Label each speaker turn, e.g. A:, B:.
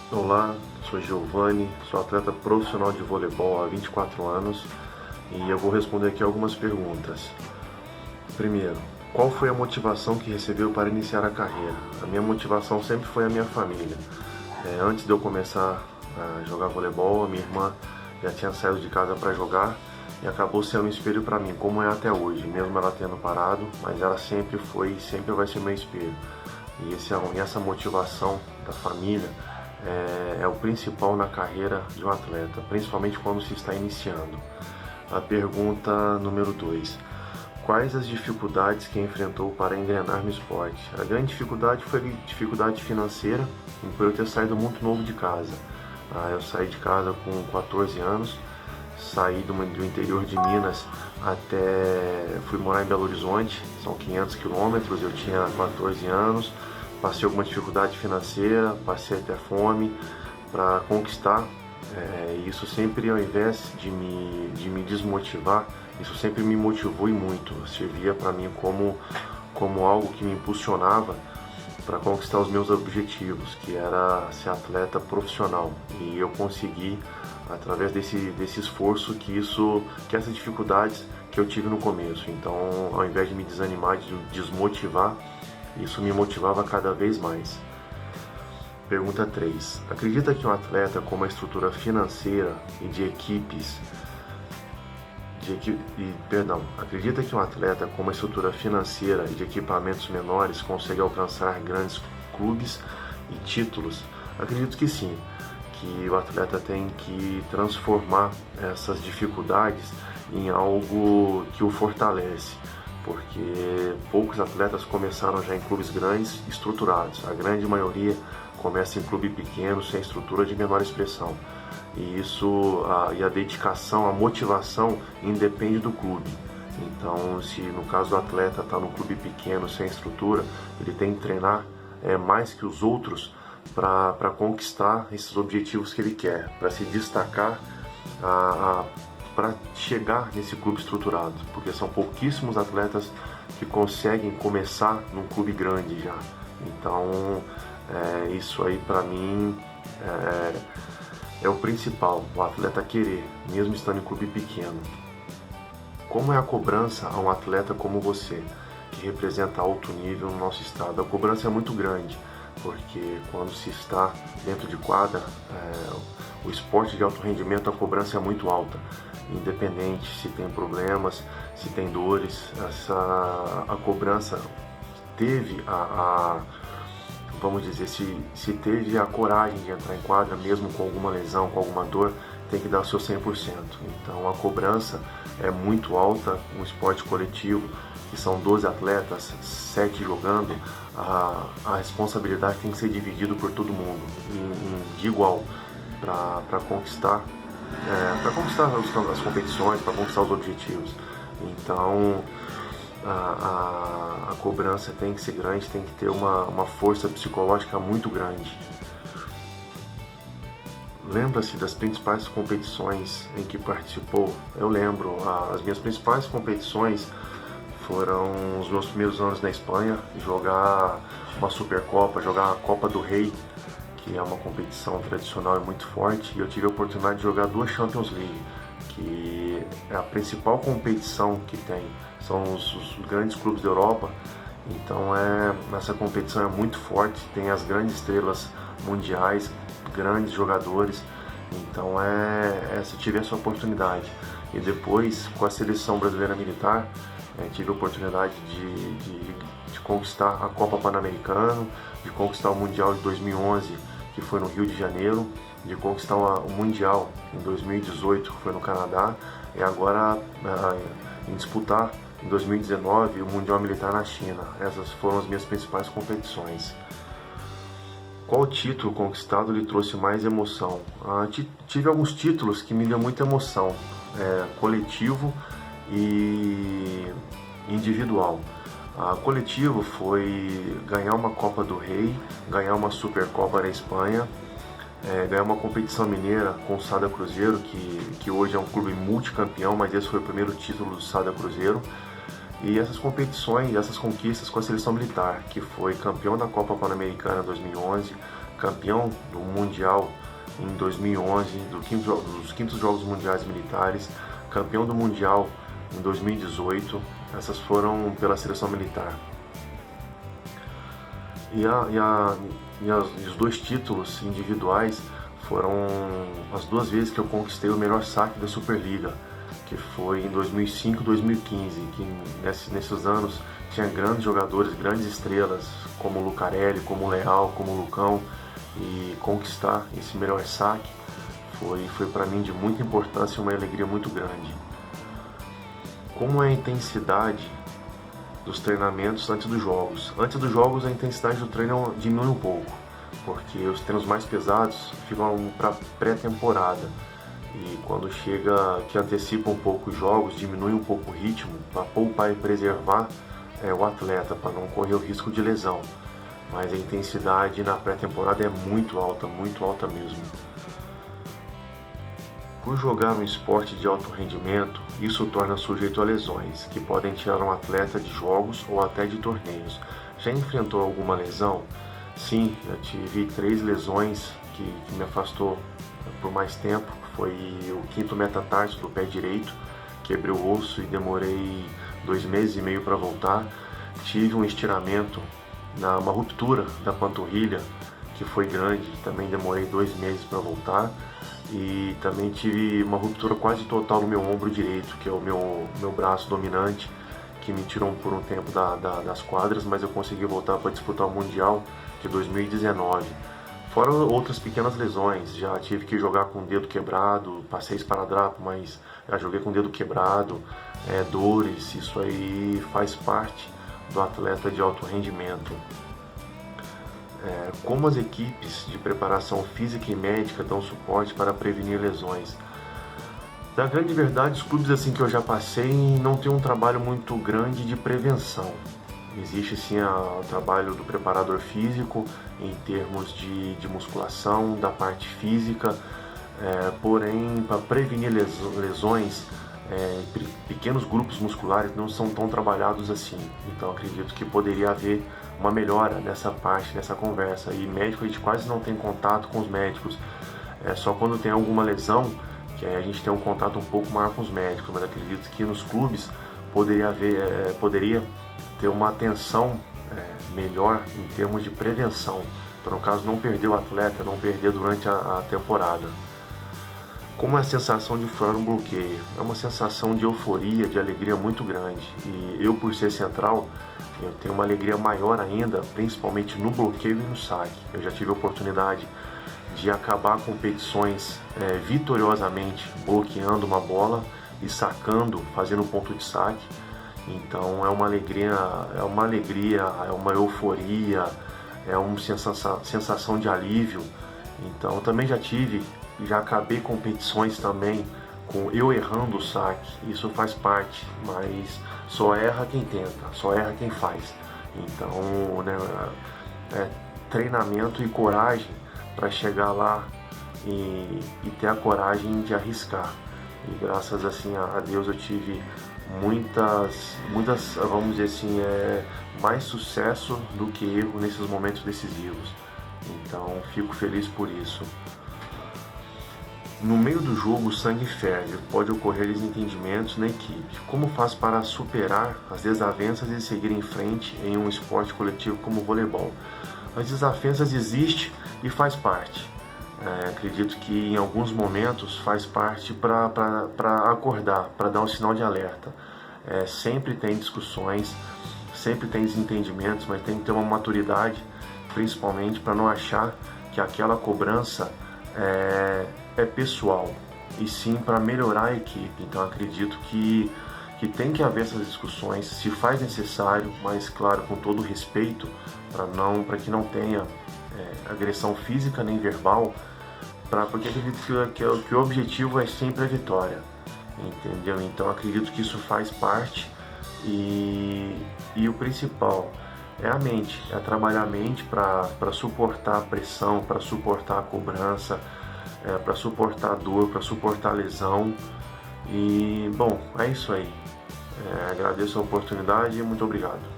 A: Olá, sou Giovanni, sou atleta profissional de voleibol há 24 anos e eu vou responder aqui algumas perguntas. Primeiro, qual foi a motivação que recebeu para iniciar a carreira? A minha motivação sempre foi a minha família. Antes de eu começar a jogar voleibol, a minha irmã já tinha saído de casa para jogar e acabou sendo um espelho para mim, como é até hoje, mesmo ela tendo parado, mas ela sempre foi e sempre vai ser meu espelho. E essa motivação da família é o principal na carreira de um atleta, principalmente quando se está iniciando. A pergunta número 2. Quais as dificuldades que enfrentou para engrenar no esporte? A grande dificuldade foi a dificuldade financeira, por eu ter saído muito novo de casa. Eu saí de casa com 14 anos, saí do interior de Minas fui morar em Belo Horizonte, são 500 quilômetros, eu tinha 14 anos, passei alguma dificuldade financeira, passei até fome para conquistar. Isso sempre, ao invés de me desmotivar, isso sempre me motivou e muito, servia para mim como algo que me impulsionava para conquistar os meus objetivos, que era ser atleta profissional. E eu consegui, através desse esforço, que essas dificuldades que eu tive no começo. Então, ao invés de me desanimar, de desmotivar, isso me motivava cada vez mais. Pergunta 3. Acredita que um atleta com uma estrutura financeira e de equipes acredita que um atleta com uma estrutura financeira e de equipamentos menores consegue alcançar grandes clubes e títulos? Acredito que sim, que o atleta tem que transformar essas dificuldades em algo que o fortalece, porque poucos atletas começaram já em clubes grandes, estruturados. A grande maioria começa em clube pequeno, sem estrutura, de menor expressão. E a dedicação, a motivação independe do clube. Então, se no caso do atleta está no clube pequeno, sem estrutura, ele tem que treinar mais que os outros para conquistar esses objetivos que ele quer, para se destacar, para chegar nesse clube estruturado, porque são pouquíssimos atletas que conseguem começar num clube grande já. Então, isso aí para mim é o principal, o atleta querer, mesmo estando em clube pequeno. Como é a cobrança a um atleta como você, que representa alto nível no nosso estado? A cobrança é muito grande, porque quando se está dentro de quadra, o esporte de alto rendimento, a cobrança é muito alta, independente se tem problemas, se tem dores. A cobrança teve vamos dizer, se teve a coragem de entrar em quadra, mesmo com alguma lesão, com alguma dor, tem que dar o seu 100%. Então a cobrança é muito alta, um esporte coletivo, que são 12 atletas, 7 jogando, a responsabilidade tem que ser dividida por todo mundo, de igual, para conquistar as competições, para conquistar os objetivos. Então, a cobrança tem que ser grande, tem que ter uma força psicológica muito grande. Lembra-se das principais competições em que participou? Eu lembro, as minhas principais competições foram os meus primeiros anos na Espanha, jogar uma Supercopa, jogar a Copa do Rei, que é uma competição tradicional e muito forte, e eu tive a oportunidade de jogar 2 Champions League, que é a principal competição que tem, são os grandes clubes da Europa. Então essa competição é muito forte, tem as grandes estrelas mundiais, grandes jogadores. Então eu tive essa oportunidade. E depois, com a seleção brasileira militar, tive a oportunidade de conquistar a Copa Pan-Americana, de conquistar o Mundial de 2011, que foi no Rio de Janeiro, de conquistar o Mundial em 2018, que foi no Canadá, e agora em disputar em 2019 o Mundial Militar na China. Essas foram as minhas principais competições. Qual título conquistado lhe trouxe mais emoção? Tive alguns títulos que me deu muita emoção, coletivo e individual. Coletivo foi ganhar uma Copa do Rei, ganhar uma Supercopa na Espanha, ganhar uma competição mineira com o Sada Cruzeiro, que hoje é um clube multicampeão, mas esse foi o primeiro título do Sada Cruzeiro. E essas competições, essas conquistas com a seleção militar, que foi campeão da Copa Pan-Americana 2011, campeão do Mundial em 2011, dos quintos Jogos Mundiais Militares, campeão do Mundial em 2018, essas foram pela seleção militar. E os 2 títulos individuais foram as 2 vezes que eu conquistei o melhor saque da Superliga, que foi em 2005 e 2015, que nesses anos tinha grandes jogadores, grandes estrelas, como o Lucarelli, como o Leal, como o Lucão, e conquistar esse melhor saque foi para mim de muita importância e uma alegria muito grande. Como é a intensidade dos treinamentos antes dos jogos? Antes dos jogos a intensidade do treino diminui um pouco, porque os treinos mais pesados ficam para pré-temporada, e quando chega que antecipa um pouco os jogos, diminui um pouco o ritmo para poupar e preservar o atleta, para não correr o risco de lesão. Mas a intensidade na pré-temporada é muito alta mesmo. Por jogar um esporte de alto rendimento, isso torna sujeito a lesões, que podem tirar um atleta de jogos ou até de torneios. Já enfrentou alguma lesão? Sim, já tive 3 lesões que me afastou por mais tempo. Foi o 5º metatarso do pé direito, quebrei o osso e demorei 2 meses e meio para voltar. Tive um estiramento, uma ruptura da panturrilha, que foi grande, também demorei 2 meses para voltar. E também tive uma ruptura quase total no meu ombro direito, que é o meu braço dominante, que me tirou por um tempo das quadras, mas eu consegui voltar para disputar o Mundial de 2019. Fora outras pequenas lesões, já tive que jogar com o dedo quebrado, passei esparadrapo, mas já joguei com o dedo quebrado, dores, isso aí faz parte do atleta de alto rendimento. Como as equipes de preparação física e médica dão suporte para prevenir lesões? Na grande verdade, os clubes assim que eu já passei não tem um trabalho muito grande de prevenção. Existe sim o trabalho do preparador físico em termos de musculação, da parte física, porém para prevenir lesões, pequenos grupos musculares não são tão trabalhados assim. Então acredito que poderia haver uma melhora nessa parte, nessa conversa. E médico, a gente quase não tem contato com os médicos, só quando tem alguma lesão que aí a gente tem um contato um pouco maior com os médicos, mas acredito que nos clubes poderia ter uma atenção melhor em termos de prevenção, para no caso não perder o atleta, não perder durante a temporada. Como é a sensação de furar um bloqueio? É uma sensação de euforia, de alegria muito grande, e eu, por ser central, eu tenho uma alegria maior ainda, principalmente no bloqueio e no saque. Eu já tive a oportunidade de acabar competições vitoriosamente bloqueando uma bola e sacando, fazendo um ponto de saque. Então é uma alegria, é uma euforia, é uma sensação de alívio. Então também já acabei competições também com eu errando o saque. Isso faz parte, mas só erra quem tenta, só erra quem faz. Então, treinamento e coragem para chegar lá e ter a coragem de arriscar. E graças assim a Deus eu tive muitas, vamos dizer assim, mais sucesso do que erro nesses momentos decisivos. Então fico feliz por isso. No meio do jogo o sangue ferve, pode ocorrer desentendimentos na equipe. Como faz para superar as desavenças e seguir em frente em um esporte coletivo como o voleibol? As desavenças existem e faz parte. Acredito que em alguns momentos faz parte para acordar, para dar um sinal de alerta. Sempre tem discussões, sempre tem desentendimentos, mas tem que ter uma maturidade, principalmente para não achar que aquela cobrança é pessoal, e sim para melhorar a equipe. Então acredito que tem que haver essas discussões, se faz necessário, mas claro, com todo respeito, para que não tenha agressão física nem verbal, porque acredito que o objetivo é sempre a vitória, entendeu? Então acredito que isso faz parte, e o principal é a mente, é trabalhar a mente para suportar a pressão, para suportar a cobrança, para suportar a dor, para suportar a lesão. E bom, é isso aí. Agradeço a oportunidade e muito obrigado.